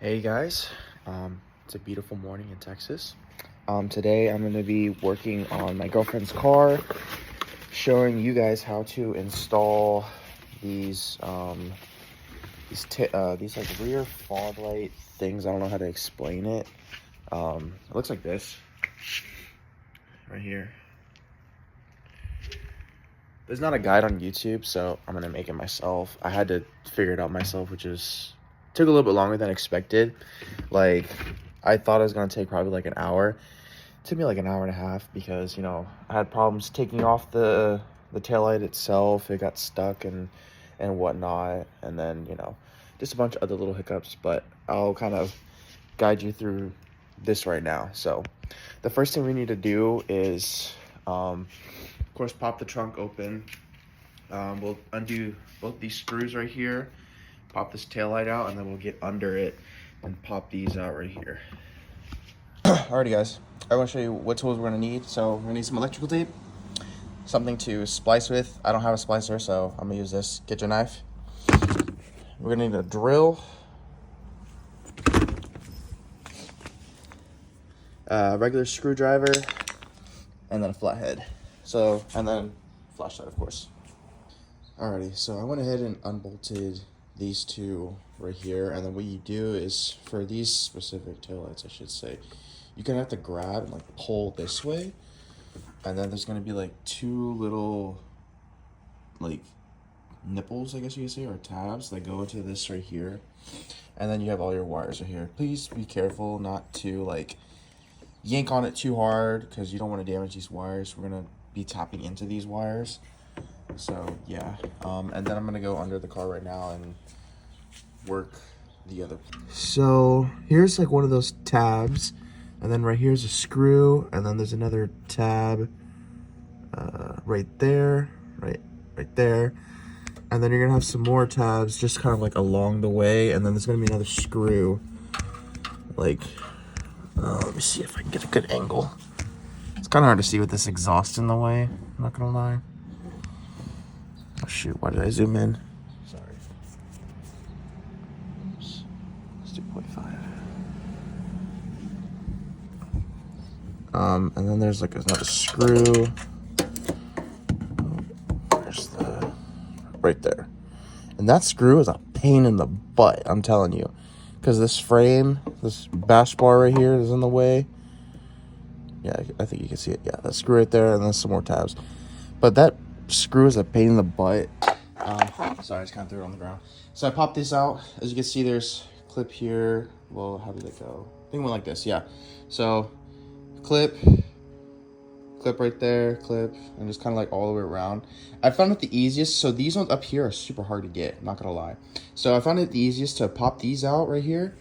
Hey guys, it's a beautiful morning in Texas. Today I'm going to be working on my girlfriend's car, showing you guys how to install these like rear fog light things. I don't know how to explain it. It looks like this right here. There's not a guide on YouTube, so I'm gonna make it myself. I had to figure it out myself, which took a little bit longer than expected. Like, I thought it was gonna take probably like an hour. It took me like an hour and a half because, I had problems taking off the taillight itself. It got stuck and whatnot, and then just a bunch of other little hiccups. But I'll kind of guide you through this right now. So the first thing we need to do is of course pop the trunk open. We'll undo both these screws right here, pop this taillight out, and then we'll get under it and pop these out right here. Alrighty guys, I want to show you what tools we're going to need. So we're going to need some electrical tape, something to splice with. I don't have a splicer, so I'm going to use this. Get your knife. We're going to need a drill, a regular screwdriver, and then a flathead. And then flashlight, of course. Alrighty, so I went ahead and unbolted these two right here, and then what you do is, for these specific taillights, I should say, you're gonna have to grab and like pull this way, and then there's gonna be like two little like nipples, I guess you could say, or tabs that go into this right here, and then you have all your wires right here. Please be careful not to like yank on it too hard because you don't want to damage these wires. We're gonna be tapping into these wires, so yeah. And then I'm gonna go under the car right now and work the other. So here's like one of those tabs, and then right here's a screw, and then there's another tab right there, right there, and then you're gonna have some more tabs just kind of like along the way, and then there's gonna be another screw like let me see if I can get a good angle. It's kind of hard to see with this exhaust in the way, I'm not gonna lie. Oh shoot, why did I zoom in? Sorry. Oops. Let's do 0.5. And then there's like another screw. There's the right there. And that screw is a pain in the butt, I'm telling you. Because this frame, this bash bar right here is in the way. Yeah, I think you can see it. Yeah, that screw right there, and then some more tabs. But that screw is a pain in the butt. Sorry, I just kind of threw it on the ground. So I popped this out. As you can see, there's a clip here. Well, how did it go? I think it went like this, yeah. So clip right there, clip, and just kind of like all the way around. I found it the easiest. So these ones up here are super hard to get, I'm not gonna lie. So I found it the easiest to pop these out right here,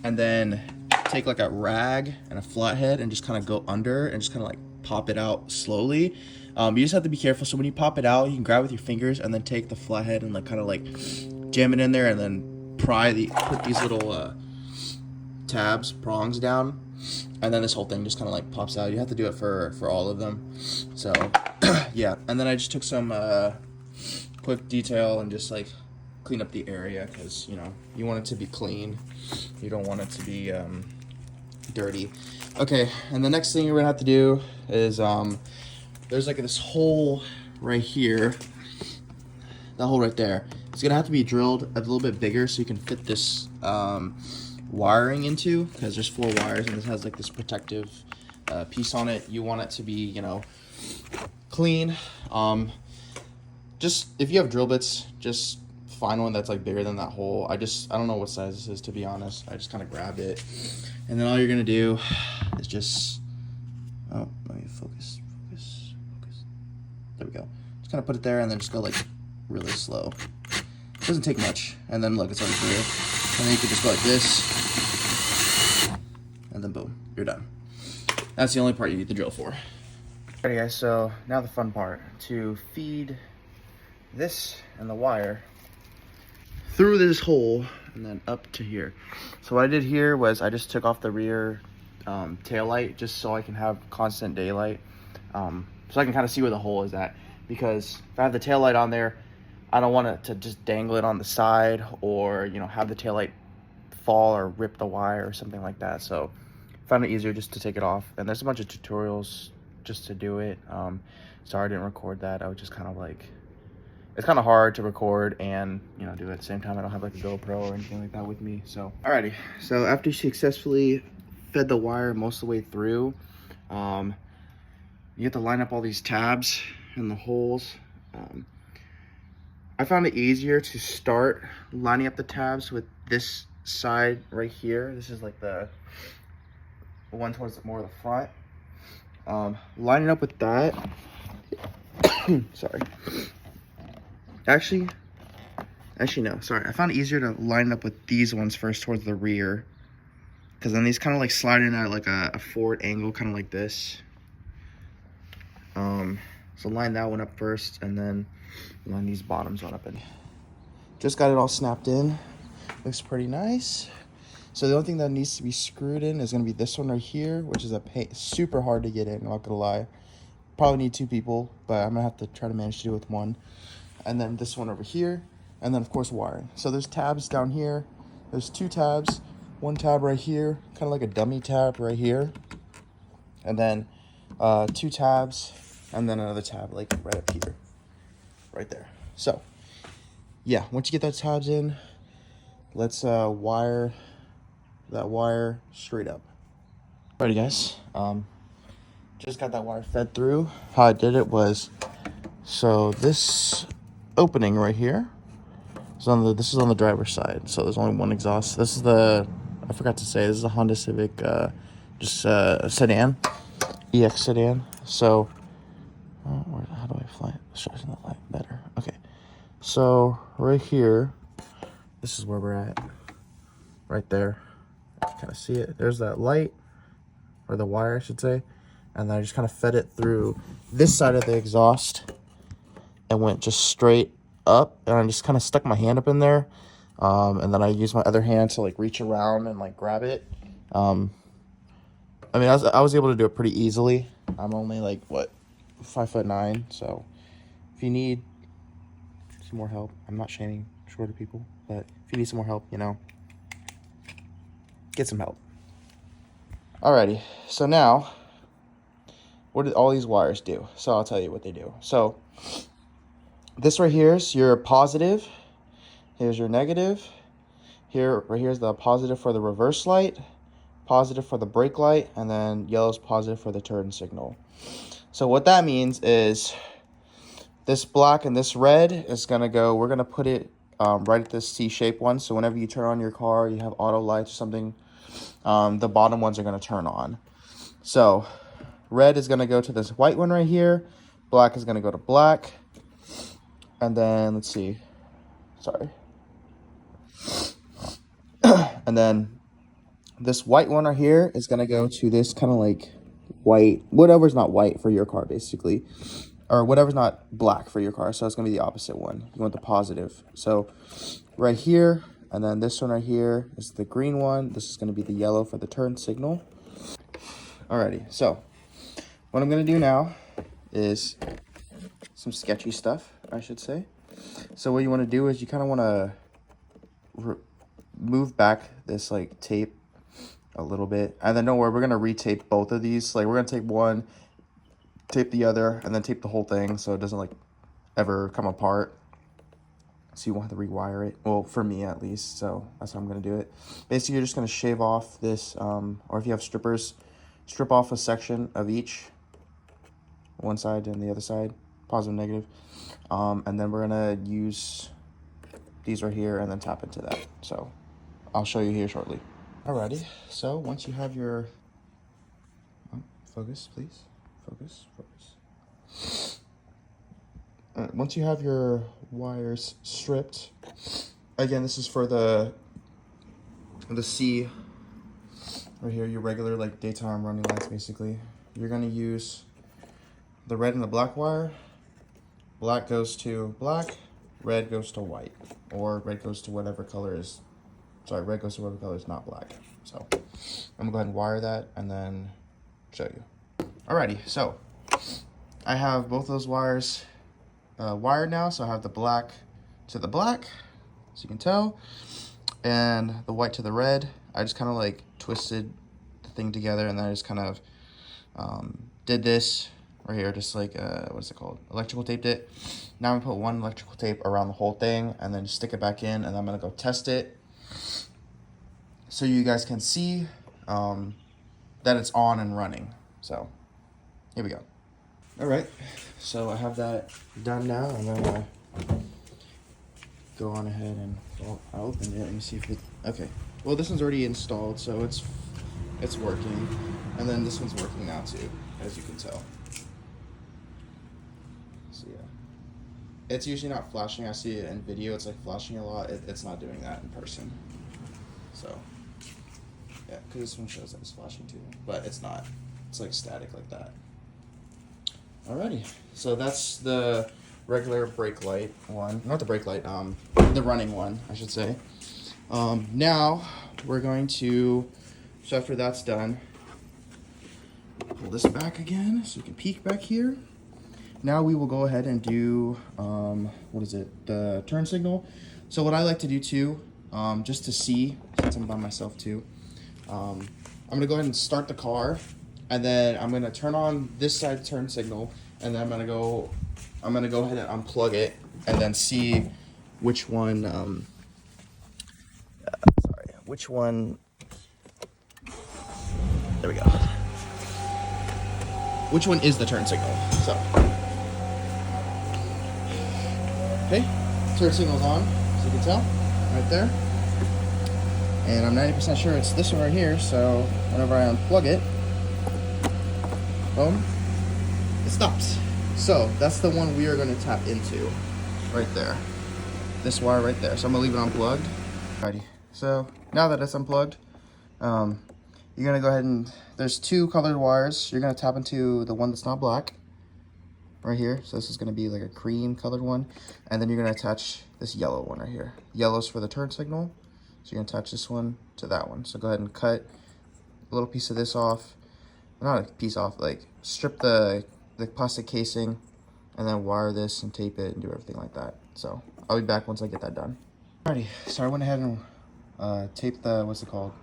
and then take like a rag and a flathead and just kind of go under and just kind of like pop it out slowly. You just have to be careful. So when you pop it out, you can grab with your fingers and then take the flathead and like kind of like jam it in there, and then put these little prongs down, and then this whole thing just kind of like pops out. You have to do it for all of them. So yeah, and then I just took some quick detail and just like clean up the area, because you want it to be clean, you don't want it to be dirty. Okay, and the next thing you're gonna have to do is there's like this hole right here, that hole right there. It's gonna have to be drilled a little bit bigger so you can fit this wiring into, because there's 4 wires and this has like this protective piece on it. You want it to be clean. Just if you have drill bits, just find one that's like bigger than that hole. I don't know what size this is, to be honest. I just kind of grabbed it, and then all you're gonna do is just let me focus. There we go. Just kind of put it there and then just go like really slow. It doesn't take much, and then look, it's already through. And then you can just go like this, and then boom, you're done. That's the only part you need the drill for. Alright guys, so now the fun part, to feed this and the wire through this hole and then up to here. So what I did here was I just took off the rear tail light just so I can have constant daylight, so I can kind of see where the hole is at, because if I have the tail light on there, I don't want it to just dangle it on the side, or have the taillight fall or rip the wire or something like that. So I found it easier just to take it off. And there's a bunch of tutorials just to do it. Sorry I didn't record that. I was just kind of like, it's kind of hard to record and, you know, do it at the same time. I don't have like a GoPro or anything like that with me. So alrighty, so after you successfully fed the wire most of the way through, you have to line up all these tabs and the holes. I found it easier to start lining up the tabs with this side right here. This is like the one towards more of the front. Lining up with that. Sorry. Actually no, sorry. I found it easier to line it up with these ones first towards the rear, because then these kind of like slide in at like a forward angle, kind of like this. So line that one up first, and then line these bottoms one up. And just got it all snapped in. Looks pretty nice. So the only thing that needs to be screwed in is going to be this one right here, which is super hard to get in, not gonna lie. Probably need 2 people, but I'm gonna have to try to manage to do it with 1. And then this one over here, and then of course wiring. So there's tabs down here. There's 2 tabs, 1 tab right here, kind of like a dummy tab right here, and then 2 tabs, and then another tab like right up here, right there. So yeah, once you get those tabs in, let's wire that wire straight up. Alrighty guys, just got that wire fed through. How I did it was, so this opening right here is this is on the driver's side, so there's only 1 exhaust. This is I forgot to say, this is a Honda Civic a sedan, EX sedan. So how do I fly it? Let's that light better. Okay, so right here, this is where we're at, right there. You can kind of see it. There's that light, or the wire I should say, and then I just kind of fed it through this side of the exhaust and went just straight up, and I just kind of stuck my hand up in there, and then I used my other hand to like reach around and like grab it. I mean, I was able to do it pretty easily. I'm only like, what, 5'9", so if you need some more help, I'm not shaming shorter people, but if you need some more help, you know, get some help. Alrighty, so now, what did all these wires do? So I'll tell you what they do. So this right here is your positive. Here's your negative. Right here's the positive for the reverse light, positive for the brake light, and then yellow is positive for the turn signal. So what that means is this black and this red is gonna go, we're gonna put it right at this C-shaped one. So whenever you turn on your car, you have auto lights or something, the bottom ones are gonna turn on. So red is gonna go to this white one right here. Black is gonna go to black. And then, let's see, sorry. And then this white one right here is gonna go to this kind of like white, whatever's not white for your car basically, or whatever's not black for your car. So it's gonna be the opposite one. You want the positive. So right here, and then this one right here is the green one. This is gonna be the yellow for the turn signal. Alrighty, so what I'm gonna do now is some sketchy stuff, I should say. So what you want to do is you kind of want to move back this like tape a little bit, and then don't worry, we're gonna retape both of these. Like we're gonna take one, tape the other, and then tape the whole thing so it doesn't like ever come apart. So you won't have to rewire it. Well, for me at least. So that's how I'm gonna do it. Basically, you're just gonna shave off this, or if you have strippers, strip off a section of each, one side and the other side, positive, negative. And then we're gonna use these right here and then tap into that. So I'll show you here shortly. Alrighty, so once you have your, focus please, focus. Once you have your wires stripped, again, this is for the C right here, your regular like daytime running lights basically. You're gonna use the red and the black wire. Black goes to black, red goes to white, or red goes to whatever color is, red goes to whatever color is not black. So I'm gonna go ahead and wire that and then show you. Alrighty, so I have both those wires wired now. So I have the black to the black, as you can tell. and the white to the red. I just kind of like twisted the thing together, and then I just kind of did this right here, just like what's it called, electrical taped it. Now I'm gonna put one electrical tape around the whole thing and then just stick it back in, and I'm gonna go test it so you guys can see that it's on and running. So here we go. All right, so I have that done now. I'm gonna go on ahead and, well, I opened it. Let me see if it, okay. Well, this one's already installed, so it's working. And then this one's working now too, as you can tell. So yeah. It's usually not flashing. I see it in video, it's like flashing a lot. It's not doing that in person. So, yeah, because this one shows that it's flashing too, but it's not. It's like static like that. Alrighty, so that's the regular brake light one, not the brake light, the running one, I should say. Now we're going to, so after that's done, pull this back again so you can peek back here. Now we will go ahead and do, what is it, the turn signal. So what I like to do too, just to see, since I'm by myself too, I'm gonna go ahead and start the car, and then I'm gonna turn on this side turn signal, and then I'm gonna go ahead and unplug it, and then see which one, which one, there we go. Which one is the turn signal, so. Okay, turn signal's on, as you can tell, right there. And I'm 90% sure it's this one right here, so whenever I unplug it, boom, it stops. So that's the one we are going to tap into, right there. This wire right there. So I'm going to leave it unplugged. Alrighty, so now that it's unplugged, you're going to go ahead and, there's two colored wires. You're going to tap into the one that's not black, right here. So this is going to be like a cream colored one. And then you're going to attach this yellow one right here. Yellow's for the turn signal. So you're going to attach this one to that one. So go ahead and cut a little piece of this off. Not a piece off, like strip the plastic casing, and then wire this and tape it and do everything like that. So I'll be back once I get that done. Alrighty, so I went ahead and taped the, what's it called?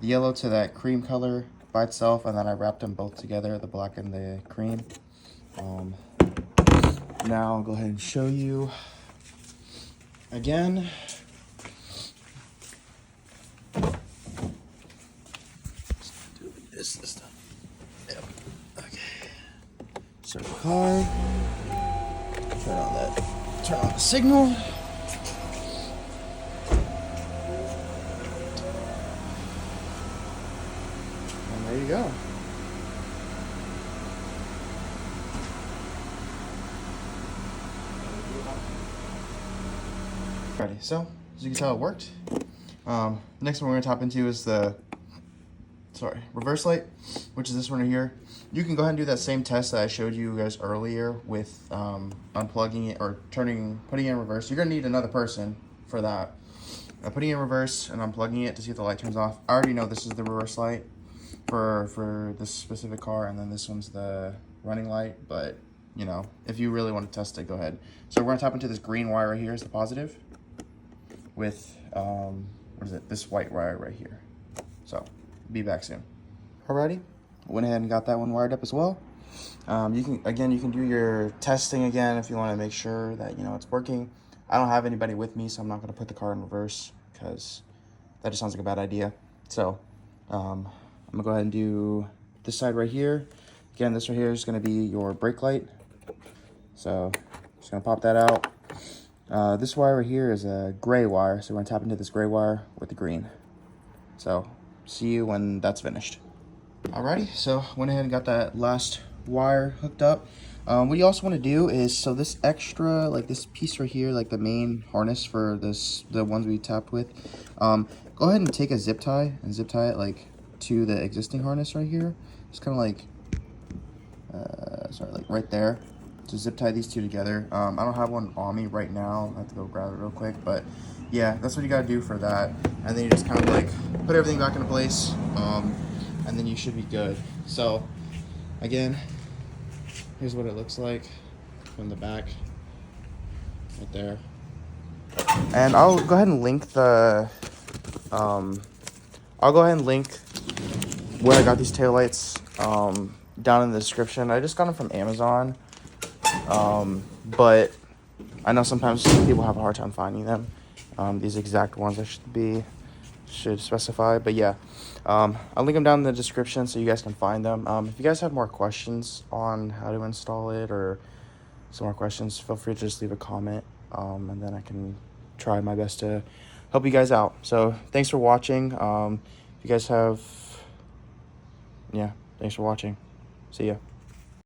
The yellow to that cream color by itself, and then I wrapped them both together, the black and the cream. Now I'll go ahead and show you again. This time. Yep. Okay. Start the car. Turn on the signal. And there you go. Alrighty, so as you can tell, it worked. Next one we're gonna tap into is the reverse light, which is this one right here. You can go ahead and do that same test that I showed you guys earlier with unplugging it or putting it in reverse. You're gonna need another person for that. Putting it in reverse and unplugging it to see if the light turns off. I already know this is the reverse light for this specific car, and then this one's the running light, but you know, if you really want to test it, go ahead. So we're gonna tap into this green wire right here is the positive with what is it, this white wire right here. So be back soon. Alrighty, went ahead and got that one wired up as well. You can do your testing again if you want to make sure that it's working. I don't have anybody with me, so I'm not going to put the car in reverse because that just sounds like a bad idea. So I'm gonna go ahead and do this side right here. Again, this right here is going to be your brake light. So just gonna pop that out. This wire right here is a gray wire, so we're gonna tap into this gray wire with the green. So see you when that's finished. Alrighty, so went ahead and got that last wire hooked up. What you also want to do is, so this extra, like this piece right here, like the main harness for the ones we tapped with, go ahead and take a zip tie and zip tie it like to the existing harness right here. Just kind of like, like right there. To zip tie these two together. I don't have one on me right now. I have to go grab it real quick, but yeah, that's what you gotta do for that. And then you just kind of like put everything back into place, and then you should be good. So again, here's what it looks like from the back, right there. And I'll go ahead and link the I'll go ahead and link where I got these taillights down in the description. I just got them from Amazon, but I know sometimes people have a hard time finding them. These exact ones should specify, but yeah, I'll link them down in the description so you guys can find them. If you guys have more questions on how to install it or some more questions, feel free to just leave a comment, and then I can try my best to help you guys out. So thanks for watching. If you guys have, yeah, thanks for watching. See ya.